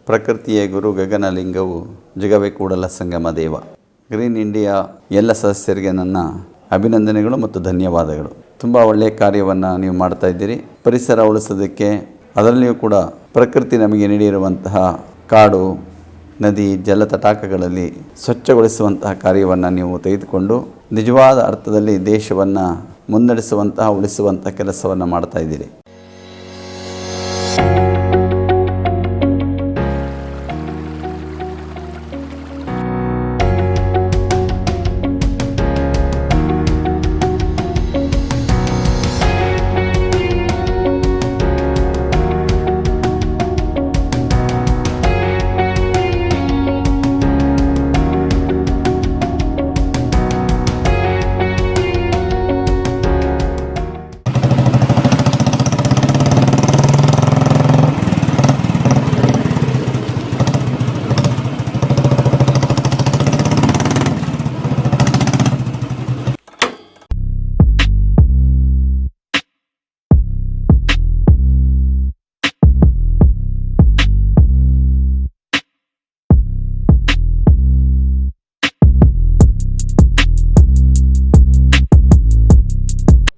ಪ್ರಕೃತಿಯೇ ಗುರು ಗಗನಲಿಂಗವು ಜಗವೇ Kudala Sangama Deva. Green India ಎಲ್ಲ ಸದಸ್ಯರಿಗೆ ನನ್ನ ಅಭಿನಂದನೆಗಳು ಮತ್ತು ಧನ್ಯವಾದಗಳು. ತುಂಬ ಒಳ್ಳೆಯ ಕಾರ್ಯವನ್ನು ನೀವು ಮಾಡ್ತಾ ಇದ್ದೀರಿ. ಪರಿಸರ ಉಳಿಸೋದಕ್ಕೆ, ಅದರಲ್ಲಿಯೂ ಕೂಡ ಪ್ರಕೃತಿ ನಮಗೆ ನೀಡಿರುವಂತಹ ಕಾಡು, ನದಿ, ಜಲ ತಟಾಕಗಳಲ್ಲಿ ಸ್ವಚ್ಛಗೊಳಿಸುವಂತಹ ಕಾರ್ಯವನ್ನು ನೀವು ತೆಗೆದುಕೊಂಡು ನಿಜವಾದ ಅರ್ಥದಲ್ಲಿ ದೇಶವನ್ನು ಮುನ್ನಡೆಸುವಂತಹ, ಉಳಿಸುವಂತಹ ಕೆಲಸವನ್ನು ಮಾಡ್ತಾ ಇದ್ದೀರಿ.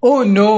Oh no!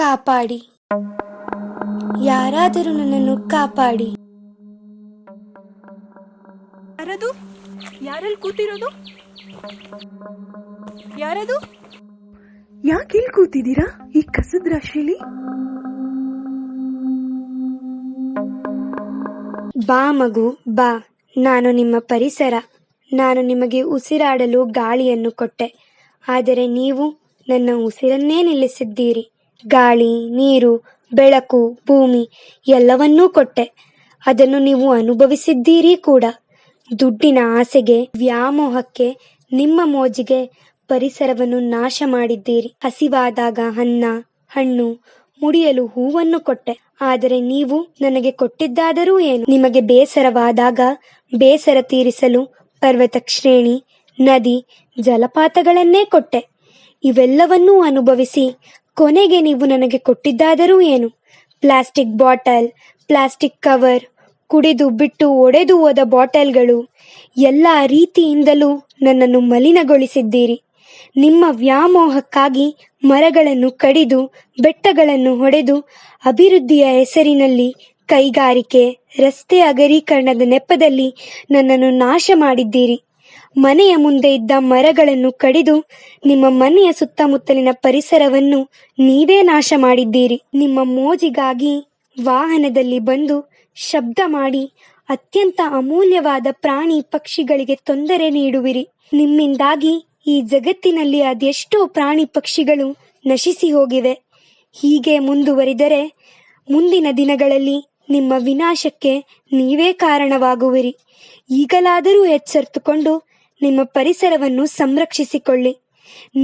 ಕಾಪಾಡಿ, ಯಾರಾದರೂ ನನ್ನನ್ನು ಕಾಪಾಡಿ. ಯಾರದು? ಯಾರಲ್ಲಿ ಕೂತಿರೋದು? ಯಾರದು? ಯಾಕೆ ಇಲ್ಲಿ ಕೂತಿದ್ದೀರಾ ಈ ಕಸದ ರಾಶಿಯಲ್ಲಿ? ಬಾ ಮಗು ಬಾ, ನಾನು ನಿಮ್ಮ ಪರಿಸರ. ನಾನು ನಿಮಗೆ ಉಸಿರಾಡಲು ಗಾಳಿಯನ್ನು ಕೊಟ್ಟೆ, ಆದರೆ ನೀವು ನನ್ನ ಉಸಿರನ್ನೇ ನಿಲ್ಲಿಸಿದ್ದೀರಿ. ಗಾಳಿ, ನೀರು, ಬೆಳಕು, ಭೂಮಿ ಎಲ್ಲವನ್ನೂ ಕೊಟ್ಟೆ, ಅದನ್ನು ನೀವು ಅನುಭವಿಸಿದ್ದೀರಿ ಕೂಡ. ದುಡ್ಡಿನ ಆಸೆಗೆ, ವ್ಯಾಮೋಹಕ್ಕೆ, ನಿಮ್ಮ ಮೋಜಿಗೆ ಪರಿಸರವನ್ನು ನಾಶ ಮಾಡಿದ್ದೀರಿ. ಹಸಿವಾದಾಗ ಅನ್ನ, ಹಣ್ಣು, ಮುಡಿಯಲು ಹೂವನ್ನು ಕೊಟ್ಟೆ. ಆದರೆ ನೀವು ನನಗೆ ಕೊಟ್ಟಿದ್ದಾದರೂ ಏನು? ನಿಮಗೆ ಬೇಸರವಾದಾಗ ಬೇಸರ ತೀರಿಸಲು ಪರ್ವತ ಶ್ರೇಣಿ, ನದಿ, ಜಲಪಾತಗಳನ್ನೇ ಕೊಟ್ಟೆ. ಇವೆಲ್ಲವನ್ನೂ ಅನುಭವಿಸಿ ಕೊನೆಗೆ ನೀವು ನನಗೆ ಕೊಟ್ಟಿದ್ದಾದರೂ ಏನು? ಪ್ಲಾಸ್ಟಿಕ್ ಬಾಟಲ್, ಪ್ಲಾಸ್ಟಿಕ್ ಕವರ್, ಕುಡಿದು ಬಿಟ್ಟು ಒಡೆದು ಹೋದ ಬಾಟಲ್ಗಳು, ಎಲ್ಲ ರೀತಿಯಿಂದಲೂ ನನ್ನನ್ನು ಮಲಿನಗೊಳಿಸಿದ್ದೀರಿ. ನಿಮ್ಮ ವ್ಯಾಮೋಹಕ್ಕಾಗಿ ಮರಗಳನ್ನು ಕಡಿದು ಬೆಟ್ಟಗಳನ್ನು ಹೊಡೆದು ಅಭಿವೃದ್ಧಿಯ ಹೆಸರಿನಲ್ಲಿ ಕೈಗಾರಿಕೆ, ರಸ್ತೆ ಅಗಲೀಕರಣದ ನೆಪದಲ್ಲಿ ನನ್ನನ್ನು ನಾಶ ಮಾಡಿದ್ದೀರಿ. ಮನೆಯ ಮುಂದೆ ಇದ್ದ ಮರಗಳನ್ನು ಕಡಿದು ನಿಮ್ಮ ಮನೆಯ ಸುತ್ತಮುತ್ತಲಿನ ಪರಿಸರವನ್ನು ನೀವೇ ನಾಶ ಮಾಡಿದ್ದೀರಿ. ನಿಮ್ಮ ಮೋಜಿಗಾಗಿ ವಾಹನದಲ್ಲಿ ಬಂದು ಶಬ್ದ ಮಾಡಿ ಅತ್ಯಂತ ಅಮೂಲ್ಯವಾದ ಪ್ರಾಣಿ ಪಕ್ಷಿಗಳಿಗೆ ತೊಂದರೆ ನೀಡುವಿರಿ. ನಿಮ್ಮಿಂದಾಗಿ ಈ ಜಗತ್ತಿನಲ್ಲಿ ಅದೆಷ್ಟೋ ಪ್ರಾಣಿ ಪಕ್ಷಿಗಳು ನಶಿಸಿ ಹೋಗಿವೆ. ಹೀಗೆ ಮುಂದುವರಿದರೆ ಮುಂದಿನ ದಿನಗಳಲ್ಲಿ ನಿಮ್ಮ ವಿನಾಶಕ್ಕೆ ನೀವೇ ಕಾರಣವಾಗುವಿರಿ. ಈಗಲಾದರೂ ಎಚ್ಚೆತ್ತುಕೊಂಡು ನಿಮ್ಮ ಪರಿಸರವನ್ನು ಸಂರಕ್ಷಿಸಿಕೊಳ್ಳಿ.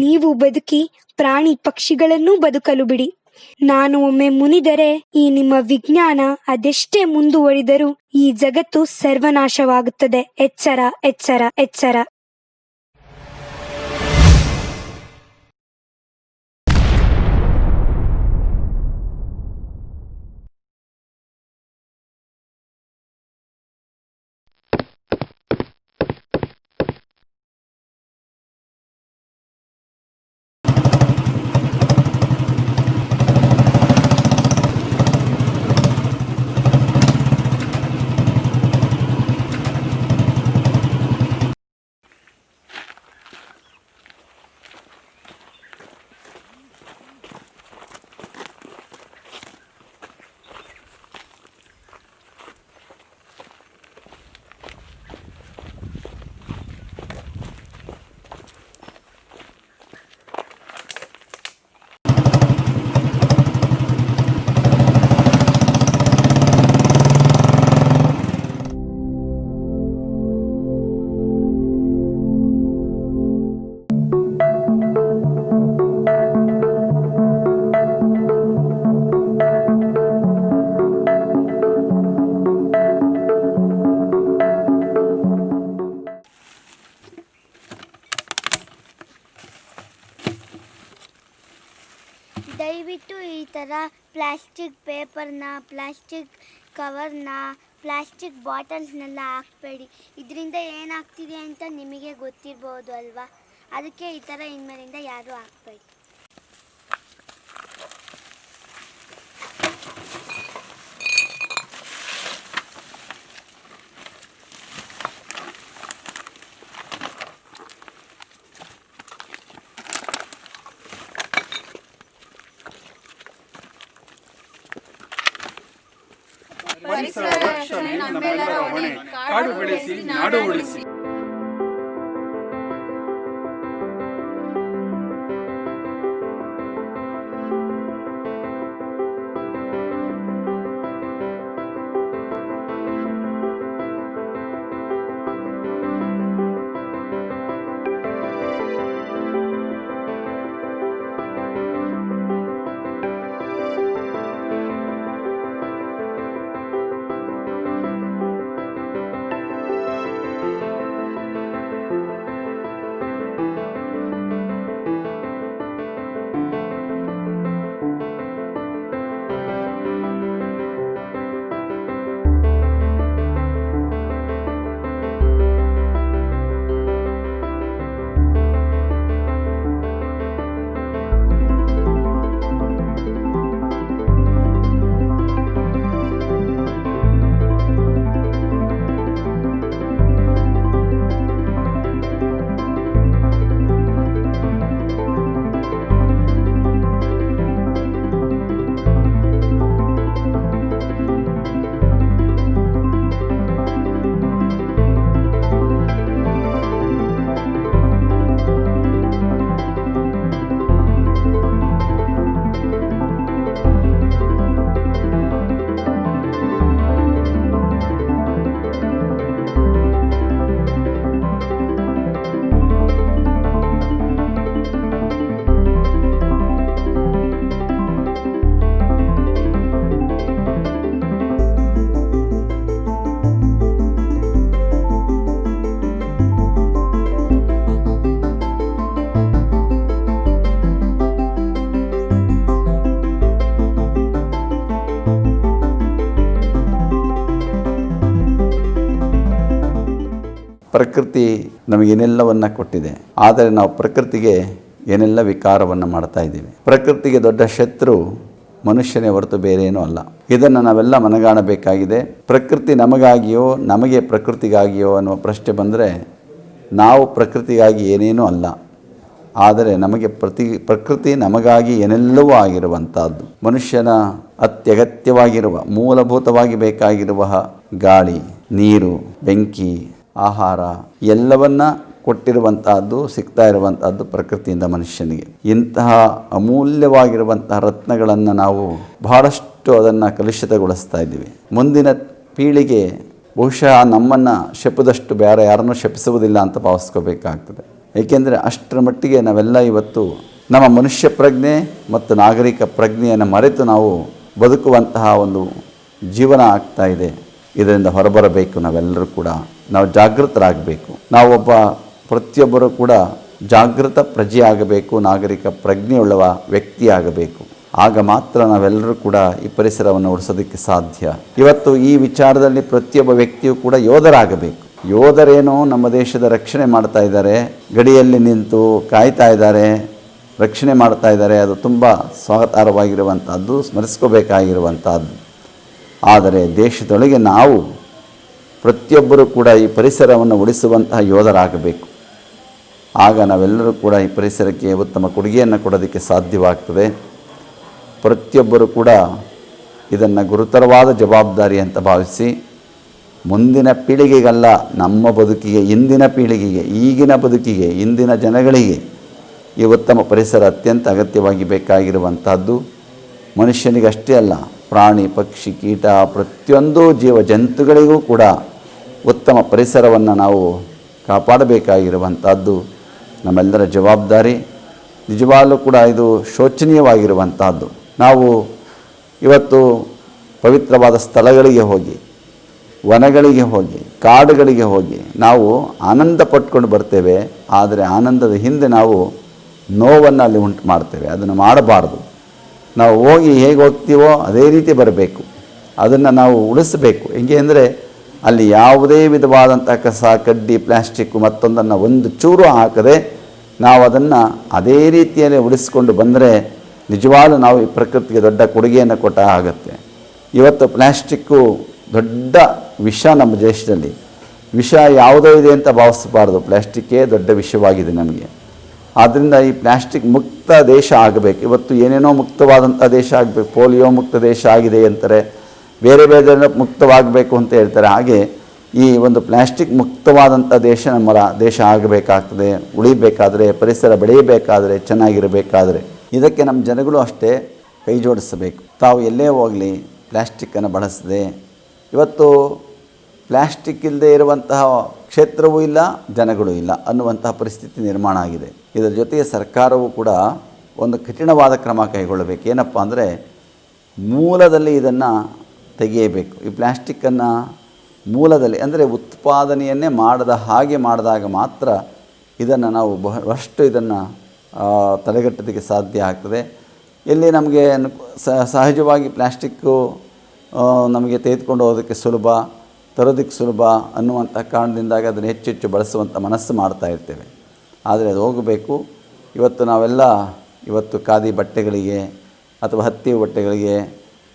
ನೀವು ಬದುಕಿ ಪ್ರಾಣಿ ಪಕ್ಷಿಗಳನ್ನೂ ಬದುಕಲು ಬಿಡಿ. ನಾನು ಒಮ್ಮೆ ಮುನಿದರೆ ಈ ನಿಮ್ಮ ವಿಜ್ಞಾನ ಅದೆಷ್ಟೇ ಮುಂದುವರಿದರೂ ಈ ಜಗತ್ತು ಸರ್ವನಾಶವಾಗುತ್ತದೆ. ಎಚ್ಚರ, ಎಚ್ಚರ, ಎಚ್ಚರ. ದಯವಿಟ್ಟು ಈ ಥರ ಪ್ಲಾಸ್ಟಿಕ್ ಪೇಪರ್ನ, ಪ್ಲಾಸ್ಟಿಕ್ ಕವರ್ನ, ಪ್ಲಾಸ್ಟಿಕ್ ಬಾಟಲ್ಸ್ನೆಲ್ಲ ಹಾಕಬೇಡಿ. ಇದರಿಂದ ಏನಾಗ್ತಿದೆ ಅಂತ ನಿಮಗೆ ಗೊತ್ತಿರ್ಬೋದು ಅಲ್ವಾ? ಅದಕ್ಕೆ ಈ ಥರ ಇನ್ಮೇಲಿಂದ ಯಾರೂ ಹಾಕಬೇಡಿ. ಪರಿಸರ ರಕ್ಷಣೆ ನಮ್ಮೆಲ್ಲರ ಹೊಣೆ. ಕಾಡು ಬೆಳೆಸಿ, ನಾಡು ಉಳಿಸಿ. ಪ್ರಕೃತಿ ನಮಗೇನೆಲ್ಲವನ್ನು ಕೊಟ್ಟಿದೆ, ಆದರೆ ನಾವು ಪ್ರಕೃತಿಗೆ ಏನೆಲ್ಲ ವಿಕಾರವನ್ನು ಮಾಡ್ತಾ ಇದ್ದೀವಿ. ಪ್ರಕೃತಿಗೆ ದೊಡ್ಡ ಶತ್ರು ಮನುಷ್ಯನೇ ಹೊರತು ಬೇರೇನೂ ಅಲ್ಲ. ಇದನ್ನು ನಾವೆಲ್ಲ ಮನಗಾಣಬೇಕಾಗಿದೆ. ಪ್ರಕೃತಿ ನಮಗಾಗಿಯೋ ನಮಗೆ ಪ್ರಕೃತಿಗಾಗಿಯೋ ಅನ್ನುವ ಪ್ರಶ್ನೆ ಬಂದರೆ ನಾವು ಪ್ರಕೃತಿಗಾಗಿ ಏನೇನೂ ಅಲ್ಲ, ಆದರೆ ನಮಗೆ ಪ್ರಕೃತಿ ನಮಗಾಗಿ ಏನೆಲ್ಲವೂ ಆಗಿರುವಂಥದ್ದು. ಮನುಷ್ಯನ ಅತ್ಯಗತ್ಯವಾಗಿರುವ ಮೂಲಭೂತವಾಗಿ ಬೇಕಾಗಿರುವ ಗಾಳಿ, ನೀರು, ಬೆಂಕಿ, ಆಹಾರ ಎಲ್ಲವನ್ನ ಕೊಟ್ಟಿರುವಂತಹದ್ದು, ಸಿಗ್ತಾ ಇರುವಂತಹದ್ದು ಪ್ರಕೃತಿಯಿಂದ ಮನುಷ್ಯನಿಗೆ. ಇಂತಹ ಅಮೂಲ್ಯವಾಗಿರುವಂತಹ ರತ್ನಗಳನ್ನು ನಾವು ಬಹಳಷ್ಟು ಅದನ್ನು ಕಲುಷಿತಗೊಳಿಸ್ತಾ ಇದ್ದೀವಿ. ಮುಂದಿನ ಪೀಳಿಗೆ ಬಹುಶಃ ನಮ್ಮನ್ನು ಶಪಿದಷ್ಟು ಬೇರೆ ಯಾರನ್ನೂ ಶಪಿಸುವುದಿಲ್ಲ ಅಂತ ಭಾವಿಸ್ಕೋಬೇಕಾಗ್ತದೆ. ಏಕೆಂದರೆ ಅಷ್ಟರ ಮಟ್ಟಿಗೆ ನಾವೆಲ್ಲ ಇವತ್ತು ನಮ್ಮ ಮನುಷ್ಯ ಪ್ರಜ್ಞೆ ಮತ್ತು ನಾಗರಿಕ ಪ್ರಜ್ಞೆಯನ್ನು ಮರೆತು ನಾವು ಬದುಕುವಂತಹ ಒಂದು ಜೀವನ ಆಗ್ತಾ ಇದೆ. ಇದರಿಂದ ಹೊರಬರಬೇಕು. ನಾವೆಲ್ಲರೂ ಕೂಡ ನಾವು ಜಾಗೃತರಾಗಬೇಕು. ನಾವೊಬ್ಬ ಪ್ರತಿಯೊಬ್ಬರೂ ಕೂಡ ಜಾಗೃತ ಪ್ರಜೆ ಆಗಬೇಕು, ನಾಗರಿಕ ಪ್ರಜ್ಞೆಯುಳ್ಳವ ವ್ಯಕ್ತಿ ಆಗಬೇಕು. ಆಗ ಮಾತ್ರ ನಾವೆಲ್ಲರೂ ಕೂಡ ಈ ಪರಿಸರವನ್ನು ಉಳಿಸೋದಕ್ಕೆ ಸಾಧ್ಯ. ಇವತ್ತು ಈ ವಿಚಾರದಲ್ಲಿ ಪ್ರತಿಯೊಬ್ಬ ವ್ಯಕ್ತಿಯೂ ಕೂಡ ಯೋಧರಾಗಬೇಕು. ಯೋಧರೇನೋ ನಮ್ಮ ದೇಶದ ರಕ್ಷಣೆ ಮಾಡ್ತಾ ಇದ್ದಾರೆ, ಗಡಿಯಲ್ಲಿ ನಿಂತು ಕಾಯ್ತಾ ಇದ್ದಾರೆ, ರಕ್ಷಣೆ ಮಾಡ್ತಾ ಇದ್ದಾರೆ. ಅದು ತುಂಬ ಸ್ವಾಗತಾರ್ಹವಾಗಿರುವಂಥದ್ದು, ಸ್ಮರಿಸ್ಕೋಬೇಕಾಗಿರುವಂಥದ್ದು. ಆದರೆ ದೇಶದೊಳಗೆ ನಾವು ಪ್ರತಿಯೊಬ್ಬರೂ ಕೂಡ ಈ ಪರಿಸರವನ್ನು ಉಳಿಸುವಂತಹ ಯೋಧರಾಗಬೇಕು. ಆಗ ನಾವೆಲ್ಲರೂ ಕೂಡ ಈ ಪರಿಸರಕ್ಕೆ ಉತ್ತಮ ಕೊಡುಗೆಯನ್ನು ಕೊಡೋದಕ್ಕೆ ಸಾಧ್ಯವಾಗ್ತದೆ. ಪ್ರತಿಯೊಬ್ಬರೂ ಕೂಡ ಇದನ್ನು ಗುರುತರವಾದ ಜವಾಬ್ದಾರಿ ಅಂತ ಭಾವಿಸಿ ಮುಂದಿನ ಪೀಳಿಗೆಗಲ್ಲ, ನಮ್ಮ ಬದುಕಿಗೆ, ಇಂದಿನ ಪೀಳಿಗೆಗೆ, ಈಗಿನ ಬದುಕಿಗೆ, ಇಂದಿನ ಜನಗಳಿಗೆ ಈ ಉತ್ತಮ ಪರಿಸರ ಅತ್ಯಂತ ಅಗತ್ಯವಾಗಿ ಬೇಕಾಗಿರುವಂಥದ್ದು. ಮನುಷ್ಯನಿಗಷ್ಟೇ ಅಲ್ಲ, ಪ್ರಾಣಿ, ಪಕ್ಷಿ, ಕೀಟ, ಪ್ರತಿಯೊಂದು ಜೀವ ಜಂತುಗಳಿಗೂ ಕೂಡ ಉತ್ತಮ ಪರಿಸರವನ್ನು ನಾವು ಕಾಪಾಡಬೇಕಾಗಿರುವಂಥದ್ದು ನಮ್ಮೆಲ್ಲರ ಜವಾಬ್ದಾರಿ. ನಿಜವಾಗಲೂ ಕೂಡ ಇದು ಶೋಚನೀಯವಾಗಿರುವಂಥದ್ದು. ನಾವು ಇವತ್ತು ಪವಿತ್ರವಾದ ಸ್ಥಳಗಳಿಗೆ ಹೋಗಿ, ವನಗಳಿಗೆ ಹೋಗಿ, ಕಾಡುಗಳಿಗೆ ಹೋಗಿ ನಾವು ಆನಂದ ಪಟ್ಕೊಂಡು ಬರ್ತೇವೆ. ಆದರೆ ಆನಂದದ ಹಿಂದೆ ನಾವು ನೋವನ್ನು ಅಲ್ಲಿ ಉಂಟು ಮಾಡ್ತೇವೆ. ಅದನ್ನು ಮಾಡಬಾರ್ದು. ನಾವು ಹೋಗಿ ಹೇಗೆ ಹೋಗ್ತೀವೋ ಅದೇ ರೀತಿ ಬರಬೇಕು. ಅದನ್ನು ನಾವು ಉಳಿಸಬೇಕು. ಹೇಗೆ ಅಂದರೆ ಅಲ್ಲಿ ಯಾವುದೇ ವಿಧವಾದಂಥ ಕಸ, ಕಡ್ಡಿ, ಪ್ಲಾಸ್ಟಿಕ್ಕು ಮತ್ತೊಂದನ್ನು ಒಂದು ಚೂರು ಹಾಕದೆ ನಾವು ಅದನ್ನು ಅದೇ ರೀತಿಯಲ್ಲಿ ಉಳಿಸ್ಕೊಂಡು ಬಂದರೆ ನಿಜವಾಗ್ಲೂ ನಾವು ಈ ಪ್ರಕೃತಿಗೆ ದೊಡ್ಡ ಕೊಡುಗೆಯನ್ನು ಕೊಟ್ಟ ಆಗುತ್ತೆ. ಇವತ್ತು ಪ್ಲಾಸ್ಟಿಕ್ಕು ದೊಡ್ಡ ವಿಷ ನಮ್ಮ ದೇಶದಲ್ಲಿ. ವಿಷ ಯಾವುದೋ ಇದೆ ಅಂತ ಭಾವಿಸಬಾರ್ದು, ಪ್ಲಾಸ್ಟಿಕ್ಕೇ ದೊಡ್ಡ ವಿಷವಾಗಿದೆ ನಮಗೆ. ಆದ್ದರಿಂದ ಈ ಪ್ಲಾಸ್ಟಿಕ್ ಮುಕ್ತ ದೇಶ ಆಗಬೇಕು. ಇವತ್ತು ಏನೇನೋ ಮುಕ್ತವಾದಂಥ ದೇಶ ಆಗಬೇಕು, ಪೋಲಿಯೋ ಮುಕ್ತ ದೇಶ ಆಗಿದೆ ಅಂತಾರೆ, ಬೇರೆ ಬೇರೆ ಮುಕ್ತವಾಗಬೇಕು ಅಂತ ಹೇಳ್ತಾರೆ. ಹಾಗೆ ಈ ಒಂದು ಪ್ಲಾಸ್ಟಿಕ್ ಮುಕ್ತವಾದಂಥ ದೇಶ ನಮ್ಮ ದೇಶ ಆಗಬೇಕಾಗ್ತದೆ. ಉಳಿಬೇಕಾದರೆ, ಪರಿಸರ ಬೆಳೆಯಬೇಕಾದರೆ, ಚೆನ್ನಾಗಿರಬೇಕಾದರೆ ಇದಕ್ಕೆ ನಮ್ಮ ಜನಗಳು ಅಷ್ಟೇ ಕೈ ಜೋಡಿಸಬೇಕು. ತಾವು ಎಲ್ಲೇ ಹೋಗಲಿ ಪ್ಲಾಸ್ಟಿಕ್ಕನ್ನು ಬಳಸದೆ, ಇವತ್ತು ಪ್ಲಾಸ್ಟಿಕ್ ಇಲ್ಲದೆ ಇರುವಂತಹ ಕ್ಷೇತ್ರವೂ ಇಲ್ಲ, ಜನಗಳು ಇಲ್ಲ ಅನ್ನುವಂತಹ ಪರಿಸ್ಥಿತಿ ನಿರ್ಮಾಣ ಆಗಿದೆ. ಇದರ ಜೊತೆಗೆ ಸರ್ಕಾರವು ಕೂಡ ಒಂದು ಕಠಿಣವಾದ ಕ್ರಮ ಕೈಗೊಳ್ಳಬೇಕು. ಏನಪ್ಪ ಅಂದರೆ ಮೂಲದಲ್ಲಿ ಇದನ್ನು ತೆಗೆಯಬೇಕು. ಈ ಪ್ಲಾಸ್ಟಿಕ್ಕನ್ನು ಮೂಲದಲ್ಲಿ ಅಂದರೆ ಉತ್ಪಾದನೆಯನ್ನೇ ಮಾಡಿದಾಗ ಮಾತ್ರ ಇದನ್ನು ನಾವು ಬಹಳಷ್ಟು ಇದನ್ನು ತಡೆಗಟ್ಟೋದಕ್ಕೆ ಸಾಧ್ಯ ಆಗ್ತದೆ. ಇಲ್ಲಿ ನಮಗೆ ಸಹಜವಾಗಿ ಪ್ಲಾಸ್ಟಿಕ್ಕು ನಮಗೆ ತೆಗೆದುಕೊಂಡು ಹೋಗೋದಕ್ಕೆ ಸುಲಭ, ತರೋದಕ್ಕೆ ಸುಲಭ ಅನ್ನುವಂಥ ಕಾರಣದಿಂದಾಗಿ ಅದನ್ನು ಹೆಚ್ಚು ಬಳಸುವಂಥ ಮನಸ್ಸು ಮಾಡ್ತಾ ಇರ್ತೇವೆ. ಆದರೆ ಅದು ಹೋಗಬೇಕು. ಇವತ್ತು ನಾವೆಲ್ಲ ಖಾದಿ ಬಟ್ಟೆಗಳಿಗೆ ಅಥವಾ ಹತ್ತಿ ಬಟ್ಟೆಗಳಿಗೆ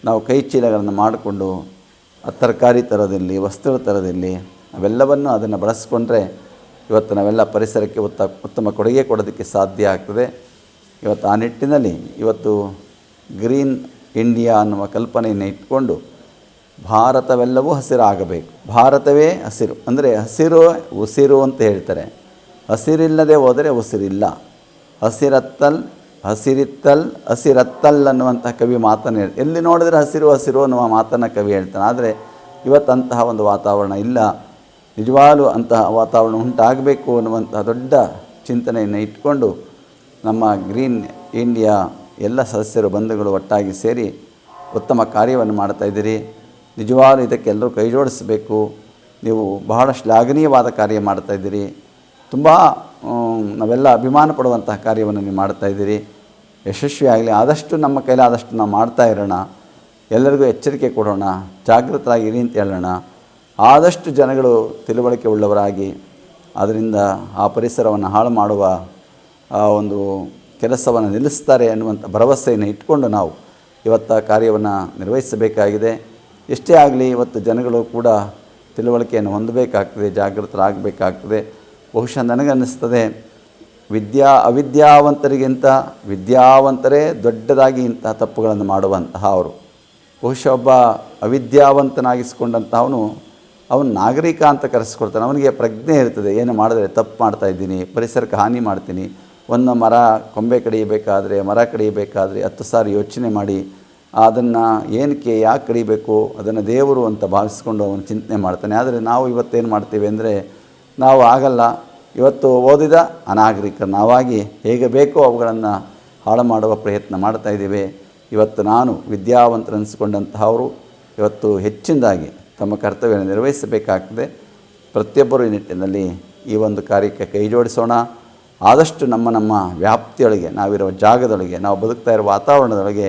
ನಾವು ಕೈ ಚೀಲಗಳನ್ನು ಮಾಡಿಕೊಂಡು ತರಕಾರಿ ತರೋದಿರಲಿ, ವಸ್ತು ತರೋದಿರಲಿ, ಅವೆಲ್ಲವನ್ನು ಅದನ್ನು ಬಳಸ್ಕೊಂಡ್ರೆ ಇವತ್ತು ನಾವೆಲ್ಲ ಪರಿಸರಕ್ಕೆ ಉತ್ತಮ ಕೊಡುಗೆ ಕೊಡೋದಕ್ಕೆ ಸಾಧ್ಯ ಆಗ್ತದೆ. ಇವತ್ತು ಆ ನಿಟ್ಟಿನಲ್ಲಿ ಇವತ್ತು ಗ್ರೀನ್ ಇಂಡಿಯಾ ಅನ್ನುವ ಕಲ್ಪನೆಯನ್ನು ಇಟ್ಕೊಂಡು ಭಾರತವೆಲ್ಲವೂ ಹಸಿರಾಗಬೇಕು. ಭಾರತವೇ ಹಸಿರು ಅಂದರೆ ಉಸಿರು ಅಂತ ಹೇಳ್ತಾರೆ. ಹಸಿರಿಲ್ಲದೆ ಹೋದರೆ ಉಸಿರಿಲ್ಲ. ಹಸಿರತ್ತಲ್ ಅನ್ನುವಂಥ ಕವಿ ಮಾತನ್ನು ಎಲ್ಲಿ ನೋಡಿದ್ರೆ ಹಸಿರು ಅನ್ನುವ ಮಾತನ್ನು ಕವಿ ಹೇಳ್ತಾನೆ. ಆದರೆ ಇವತ್ತಂತಹ ಒಂದು ವಾತಾವರಣ ಇಲ್ಲ. ನಿಜವಾಗಲೂ ಅಂತಹ ವಾತಾವರಣ ಉಂಟಾಗಬೇಕು ಅನ್ನುವಂಥ ದೊಡ್ಡ ಚಿಂತನೆಯನ್ನು ಇಟ್ಕೊಂಡು ನಮ್ಮ ಗ್ರೀನ್ ಇಂಡಿಯಾ ಎಲ್ಲ ಸದಸ್ಯರು ಬಂಧುಗಳು ಒಟ್ಟಾಗಿ ಸೇರಿ ಉತ್ತಮ ಕಾರ್ಯವನ್ನು ಮಾಡ್ತಾಯಿದ್ದೀರಿ. ನಿಜವಾಗಲೂ ಇದಕ್ಕೆ ಎಲ್ಲರೂ ಕೈ ಜೋಡಿಸಬೇಕು. ನೀವು ಬಹಳ ಶ್ಲಾಘನೀಯವಾದ ಕಾರ್ಯ ಮಾಡ್ತಾಯಿದ್ದೀರಿ. ತುಂಬ ನಾವೆಲ್ಲ ಅಭಿಮಾನ ಪಡುವಂತಹ ಕಾರ್ಯವನ್ನು ನೀವು ಮಾಡ್ತಾಯಿದ್ದೀರಿ. ಯಶಸ್ವಿಯಾಗಲಿ. ಆದಷ್ಟು ನಮ್ಮ ಕೈಲಾದಷ್ಟು ನಾವು ಮಾಡ್ತಾ ಇರೋಣ. ಎಲ್ಲರಿಗೂ ಎಚ್ಚರಿಕೆ ಕೊಡೋಣ, ಜಾಗೃತರಾಗಿರಿ ಅಂತ ಹೇಳೋಣ. ಆದಷ್ಟು ಜನಗಳು ತಿಳುವಳಿಕೆ ಉಳ್ಳವರಾಗಿ ಅದರಿಂದ ಆ ಪರಿಸರವನ್ನು ಹಾಳು ಮಾಡುವ ಒಂದು ಕೆಲಸವನ್ನು ನಿಲ್ಲಿಸ್ತಾರೆ ಅನ್ನುವಂಥ ಭರವಸೆಯನ್ನು ಇಟ್ಕೊಂಡು ನಾವು ಇವತ್ತು ಕಾರ್ಯವನ್ನು ನಿರ್ವಹಿಸಬೇಕಾಗಿದೆ. ಎಷ್ಟೇ ಆಗಲಿ ಇವತ್ತು ಜನಗಳು ಕೂಡ ತಿಳುವಳಿಕೆಯನ್ನು ಹೊಂದಬೇಕಾಗ್ತದೆ, ಜಾಗೃತರಾಗಬೇಕಾಗ್ತದೆ. ಬಹುಶಃ ನನಗನ್ನಿಸ್ತದೆ ಅವಿದ್ಯಾವಂತರಿಗಿಂತ ವಿದ್ಯಾವಂತರೇ ದೊಡ್ಡದಾಗಿ ಇಂತಹ ತಪ್ಪುಗಳನ್ನು ಮಾಡುವಂತಹ ಅವರು. ಬಹುಶಃ ಒಬ್ಬ ಅವಿದ್ಯಾವಂತನಾಗಿಸ್ಕೊಂಡಂಥವನು ಅವನು ನಾಗರಿಕ ಅಂತ ಕರೆಸ್ಕೊಳ್ತಾನೆ. ಅವನಿಗೆ ಪ್ರಜ್ಞೆ ಇರ್ತದೆ, ಏನು ಮಾಡಿದ್ರೆ ತಪ್ಪು ಮಾಡ್ತಾಯಿದ್ದೀನಿ, ಪರಿಸರಕ್ಕೆ ಹಾನಿ ಮಾಡ್ತೀನಿ. ಒಂದು ಮರ ಕೊಂಬೆ ಕಡಿಯಬೇಕಾದ್ರೆ, ಮರ ಕಡಿಯಬೇಕಾದ್ರೆ 10 ಸಾರಿ ಯೋಚನೆ ಮಾಡಿ ಅದನ್ನು ಏನಕ್ಕೆ ಯಾಕೆ ಕಡಿಬೇಕು, ಅದನ್ನು ದೇವರು ಅಂತ ಭಾವಿಸ್ಕೊಂಡು ಅವನು ಚಿಂತನೆ ಮಾಡ್ತಾನೆ. ಆದರೆ ನಾವು ಇವತ್ತೇನು ಮಾಡ್ತೀವಿ ಅಂದರೆ, ನಾವು ಆಗಲ್ಲ, ಇವತ್ತು ಓದಿದ ಅನಾಗರಿಕರು ನಾವಾಗಿ ಹೇಗೆ ಬೇಕೋ ಅವುಗಳನ್ನು ಹಾಳು ಮಾಡುವ ಪ್ರಯತ್ನ ಮಾಡ್ತಾಯಿದ್ದೀವಿ. ಇವತ್ತು ನಾನು ವಿದ್ಯಾವಂತರನ್ನಿಸ್ಕೊಂಡಂತಹವರು ಇವತ್ತು ಹೆಚ್ಚಿನದಾಗಿ ತಮ್ಮ ಕರ್ತವ್ಯವನ್ನು ನಿರ್ವಹಿಸಬೇಕಾಗ್ತದೆ. ಪ್ರತಿಯೊಬ್ಬರು ಈ ನಿಟ್ಟಿನಲ್ಲಿ ಈ ಒಂದು ಕಾರ್ಯಕ್ಕೆ ಕೈ ಜೋಡಿಸೋಣ. ಆದಷ್ಟು ನಮ್ಮ ವ್ಯಾಪ್ತಿಯೊಳಗೆ, ನಾವಿರುವ ಜಾಗದೊಳಗೆ, ನಾವು ಬದುಕ್ತಾ ಇರುವ ವಾತಾವರಣದೊಳಗೆ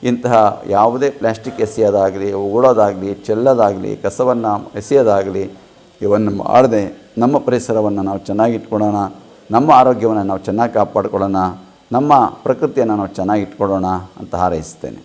ಇಂತಹ ಯಾವುದೇ ಪ್ಲಾಸ್ಟಿಕ್ ಎಸೆಯೋದಾಗಲಿ, ಉಗುಳೋದಾಗಲಿ, ಚೆಲ್ಲೋದಾಗಲಿ, ಕಸವನ್ನು ಎಸೆಯೋದಾಗಲಿ ಇವನ್ನು ಮಾಡದೆ ನಮ್ಮ ಪರಿಸರವನ್ನು ನಾವು ಚೆನ್ನಾಗಿಟ್ಕೊಳ್ಳೋಣ, ನಮ್ಮ ಆರೋಗ್ಯವನ್ನು ನಾವು ಚೆನ್ನಾಗಿ ಕಾಪಾಡಿಕೊಳ್ಳೋಣ, ನಮ್ಮ ಪ್ರಕೃತಿಯನ್ನು ನಾವು ಚೆನ್ನಾಗಿಟ್ಕೊಳ್ಳೋಣ ಅಂತ ಹಾರೈಸ್ತೇನೆ.